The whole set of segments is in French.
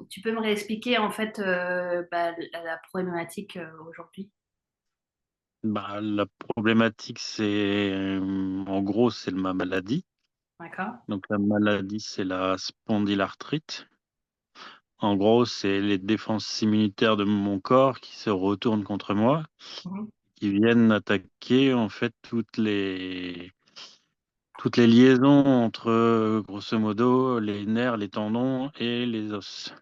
Tu peux me réexpliquer en fait la problématique aujourd'hui? Bah, la problématique, c'est, en gros, c'est ma maladie. D'accord. Donc la maladie, c'est la spondylarthrite. En gros, c'est les défenses immunitaires de mon corps qui se retournent contre moi, Mhm. qui viennent attaquer, en fait, toutes les liaisons entre, grosso modo, les nerfs, les tendons et les os.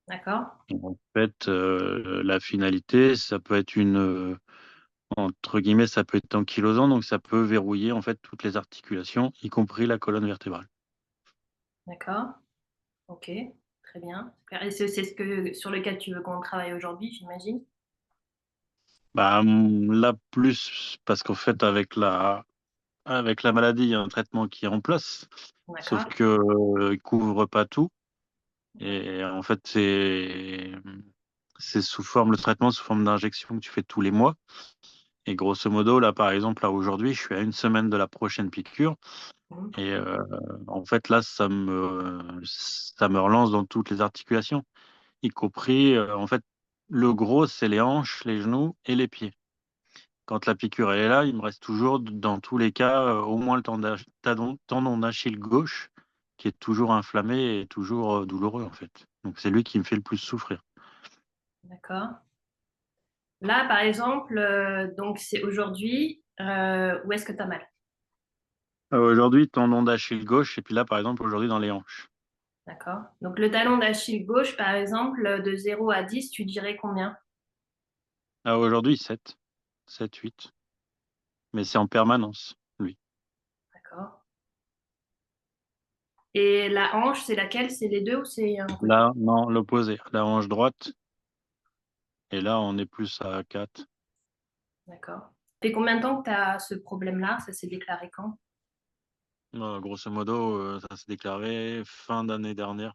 D'accord. Et en fait, la finalité, ça peut être entre guillemets, ça peut être ankylosant, donc ça peut verrouiller en fait toutes les articulations, y compris la colonne vertébrale. D'accord. Ok. Très bien. Super. Et c'est ce que sur lequel tu veux qu'on travaille aujourd'hui, j'imagine? Bah, là plus parce qu'en fait avec la maladie, il y a un traitement qui est en place, sauf D'accord. que, il couvre pas tout et en fait, c'est sous forme le traitement sous forme d'injection que tu fais tous les mois et grosso modo, là, par exemple, là, aujourd'hui, je suis à une semaine de la prochaine piqûre Mhm. et en fait, là, ça me relance dans toutes les articulations. Y compris, en fait, le gros, c'est les hanches, les genoux et les pieds. Quand la piqûre elle est là, il me reste toujours, dans tous les cas, au moins le tendon d'Achille gauche qui est toujours inflammé et toujours, douloureux, en fait. Donc c'est lui qui me fait le plus souffrir. D'accord. Là, par exemple, donc c'est aujourd'hui, où est-ce que tu as mal? Aujourd'hui, tendon d'Achille gauche et puis là, par exemple, aujourd'hui dans les hanches. D'accord. Donc le talon d'Achille gauche, par exemple, de 0 à 10, tu dirais combien? Aujourd'hui 7, 8, mais c'est en permanence, lui. D'accord. Et la hanche, c'est laquelle? C'est les deux ou c'est un côté? Là, non, l'opposé, la hanche droite et là, on est plus à 4. D'accord. Ça fait combien de temps que tu as ce problème-là? Ça s'est déclaré quand? Grosso modo, ça s'est déclaré fin d'année dernière,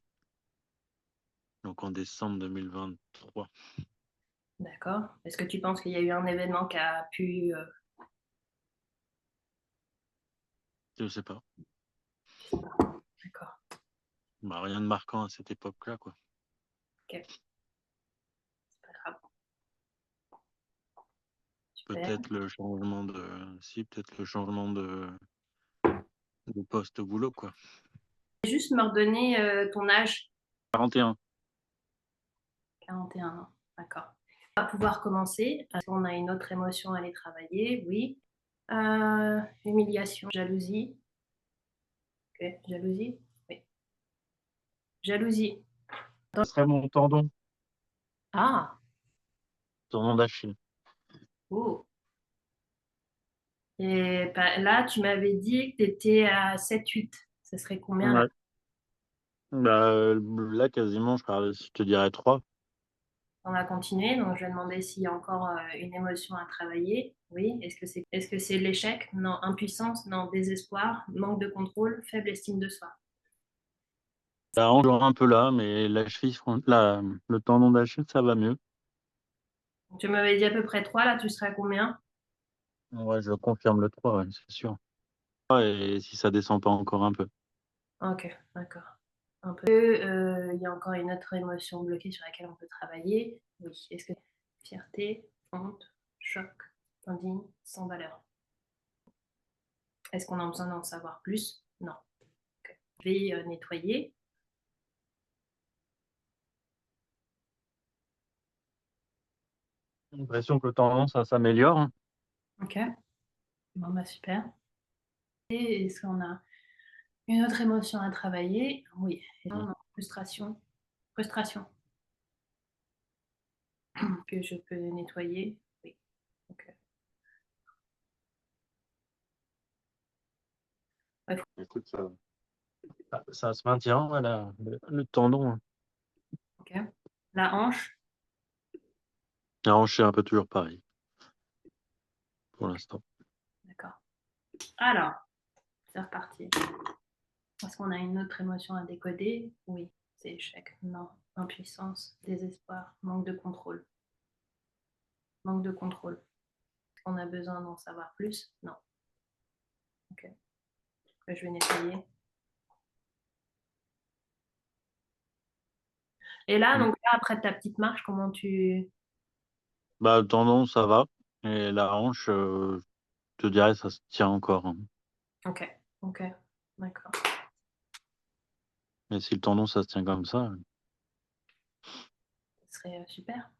donc en décembre 2023. D'accord. Est-ce que tu penses qu'il y a eu un événement qui a pu... Je sais pas. je sais pas. D'accord. Bah, rien de marquant à cette époque-là, quoi. Ok. C'est pas grave. Super. Peut-être le changement peut-être le changement de poste au boulot, quoi. Juste me redonner ton âge. 41. 41 ans. D'accord. On va pouvoir commencer. On a une autre émotion à aller travailler. Oui. Humiliation, jalousie. Ok. Jalousie. Oui. Jalousie. Ce serait mon Ah. tendon d'Achille. Oh. Et bah, là, tu m'avais dit que tu étais à 7-8. Ça serait combien là? Ouais. Bah, là, quasiment, je te dirais 3. On va continuer. Donc, je vais demander s'il y a encore une émotion à travailler. Oui. Est-ce que c'est l'échec? Non. Impuissance? Non. Désespoir? Manque de contrôle? Faible estime de soi? La hanche un peu là, mais la cheville, le tendon d'Achille, ça va mieux. Tu m'avais dit à peu près 3. Là, tu serais à combien? Ouais, je confirme le 3, ouais, c'est sûr. Et si ça descend pas encore un peu. Ok, d'accord. Un peu. Il y a encore une autre émotion bloquée sur laquelle on peut travailler. Oui. Est-ce que fierté, honte, choc, indigne, sans valeur? Est-ce qu'on a besoin d'en savoir plus? Non. Ok. Je vais nettoyer. J'ai l'impression que le tendon, ça s'améliore, hein. Ok. Bon, bah super. Et est-ce qu'on a une autre émotion à travailler? Oui. Non, non. Frustration. Frustration. Que je peux nettoyer. Oui. Ok. Ouais, Écoute, ça se maintient, voilà, le tendon, hein. ok. La hanche. La hanche, c'est un peu toujours pareil, pour l'instant. D'accord. Alors, c'est reparti. Est-ce qu'on a une autre émotion à décoder? Oui. C'est échec. Non. Impuissance. Désespoir. Manque de contrôle. Manque de contrôle. Est-ce qu'on a besoin d'en savoir plus? Non. Ok. Je vais nettoyer. Et là, Mm. donc là, après ta petite marche, comment tu... Bah, le tendon, ça va. Et la hanche, je te dirais, ça se tient encore, hein. Ok, ok, d'accord. Mais si le tendon, ça se tient comme ça, Ce serait super.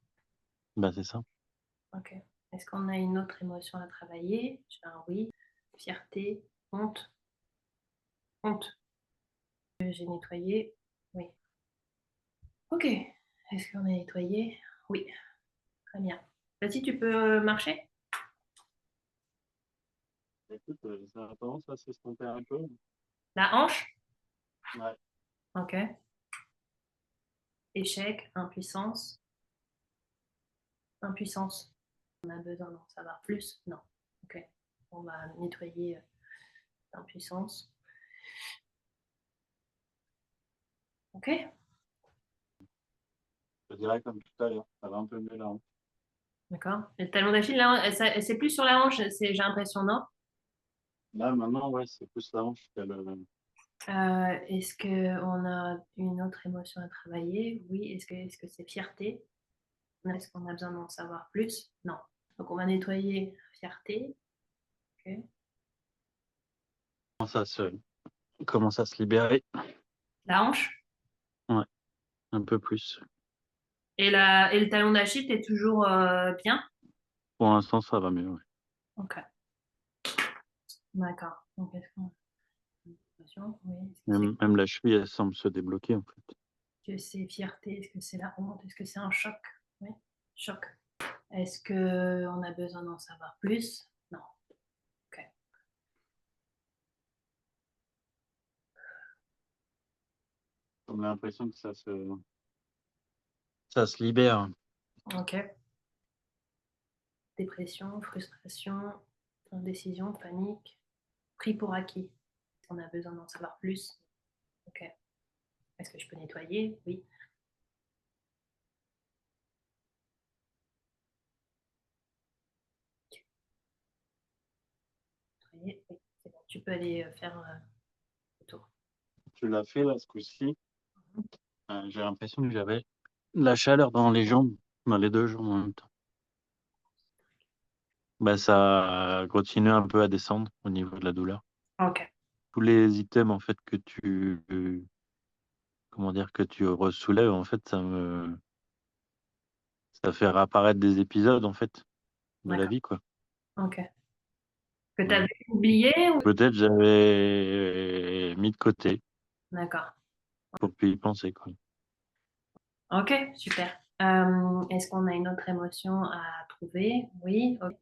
bah, c'est ça. Ok. Est-ce qu'on a une autre émotion à travailler? Je fais un oui. Fierté, honte, honte. J'ai nettoyé. Oui. Ok. Est-ce qu'on a nettoyé? Oui. Très bien. Vas-y, tu peux marcher? Écoute, ça a tendance à s'estomper un peu. La hanche? Ouais. Ok. Échec, impuissance. Impuissance. On a besoin d'en savoir plus? Non. Ok. On va nettoyer l'impuissance. Ok. Je dirais comme tout à l'heure, ça va un peu mieux là, hein. D'accord. Et le talon d'Achille, là, c'est plus sur la hanche, j'ai l'impression, non? Là, maintenant, ouais, c'est plus la hanche Est-ce qu'on a une autre émotion à travailler? Oui. Est-ce que c'est fierté? Est-ce qu'on a besoin d'en savoir plus? Non. Donc, on va nettoyer fierté. Ok. commence à se libérer. La hanche. Ouais, un peu plus. Et le talon d'Achille, est toujours bien? Pour l'instant, ça va mieux, ouais. Ok. D'accord. Donc, est-ce qu'on a une émotion? Oui. Même la cheville, elle semble se débloquer, en fait. Est-ce que c'est fierté? Est-ce que c'est la honte? Est-ce que c'est un choc? Oui. Choc. Est-ce qu'on a besoin d'en savoir plus? Non. Ok. On a l'impression que ça se libère. Ok. Dépression, frustration, indécision, panique, pris pour acquis. On a besoin d'en savoir plus. Ok. Est-ce que je peux nettoyer? Oui. Nettoyer, oui. C'est bon. Tu peux aller faire le tour. Tu l'as fait là, ce coup-ci. J'ai l'impression que j'avais de la chaleur dans les jambes, dans les deux jambes en même temps. Bah, ça continue un peu à descendre au niveau de la douleur. Ok. Tous les items, en fait, comment dire, que tu ressoulèves, en fait, ça fait réapparaître des épisodes, en fait, de la D'accord. vie, quoi. Ok. Que tu Voilà. avais oublié ou... Peut-être j'avais mis de côté D'accord. pour plus y penser, quoi. Ok, super. Est-ce qu'on a une autre émotion à trouver? Oui. Ok.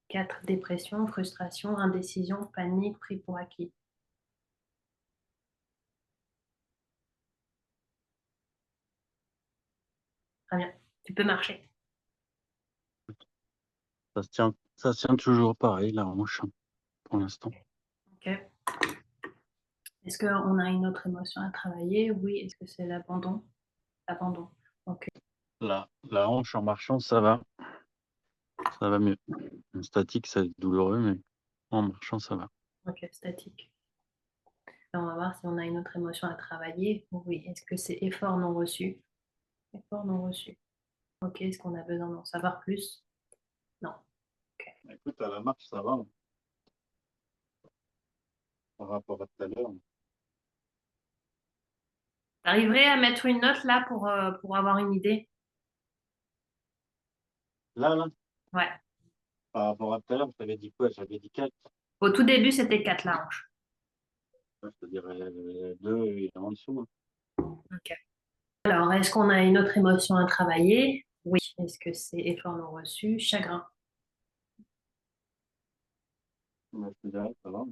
4, dépression, frustration, indécision, panique, pris pour acquis. Très bien. Tu peux marcher. Ça se tient toujours pareil, la hanche, hein, pour l'instant. Ok. Est-ce qu'on a une autre émotion à travailler? Oui. Est-ce que c'est l'abandon? Abandon. Ok. La hanche en marchant, ça va mieux. En statique, c'est douloureux, mais en marchant, ça va. Ok, statique. Là, on va voir si on a une autre émotion à travailler. Oui. Est-ce que c'est effort non reçu? Effort non reçu. Ok. Est-ce qu'on a besoin d'en savoir plus? Non. Ok. Écoute, à la marche, ça va, hein, par rapport à tout à l'heure. T'arriverais à mettre une note là pour avoir une idée? Là, Ouais. par rapport à tout à l'heure, je t'avais dit quoi? J'avais dit 4. Au tout début, c'était 4 la hanche. Je te dirais 2 et en dessous, hein. Ok. Alors, est-ce qu'on a une autre émotion à travailler? Oui. Est-ce que c'est effort non reçu? Chagrin. Ouais, je te dirais, ça va, hein.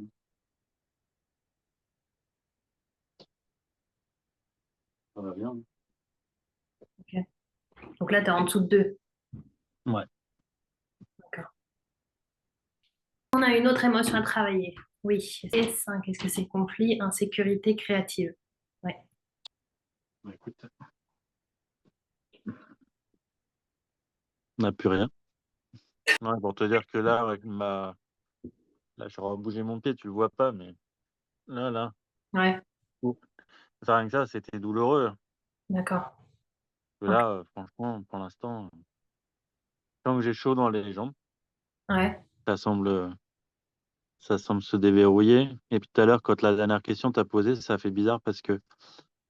Ça va bien, hein. Ok. Donc là, tu es en dessous de 2. Ouais. D'accord. On a une autre émotion à travailler. Oui. Et 5. Est-ce que c'est conflit, insécurité, créative? Ouais. Bah, écoute, on n'a plus rien. Ouais, pour te dire que là, là, je vais bouger mon pied, tu le vois pas, mais là, Ouais. ouh, ça, rien que ça, c'était douloureux. D'accord. Ok. Là, franchement, pour l'instant, tant que j'ai chaud dans les jambes, Ouais. ça semble, ça semble se déverrouiller. Et puis tout à l'heure, quand la dernière question t'a posée, ça fait bizarre parce que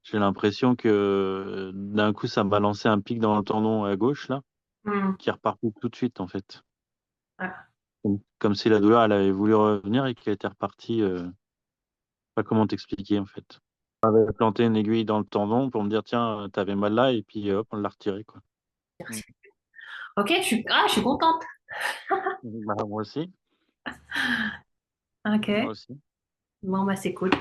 j'ai l'impression que d'un coup, ça m'a lancé un pic dans le tendon à gauche, là, Hmm. qui est reparti tout de suite, en fait. Ah. Comme si la douleur, elle avait voulu revenir et qu'elle était repartie. Pas comment t'expliquer, en fait. Planter une aiguille dans le tendon pour me dire, tiens, t'avais mal là, et puis hop, on l'a retiré, quoi. Mm. Ok, je suis contente. Bah, moi aussi. Ok. Moi aussi. Bon, bah, c'est cool.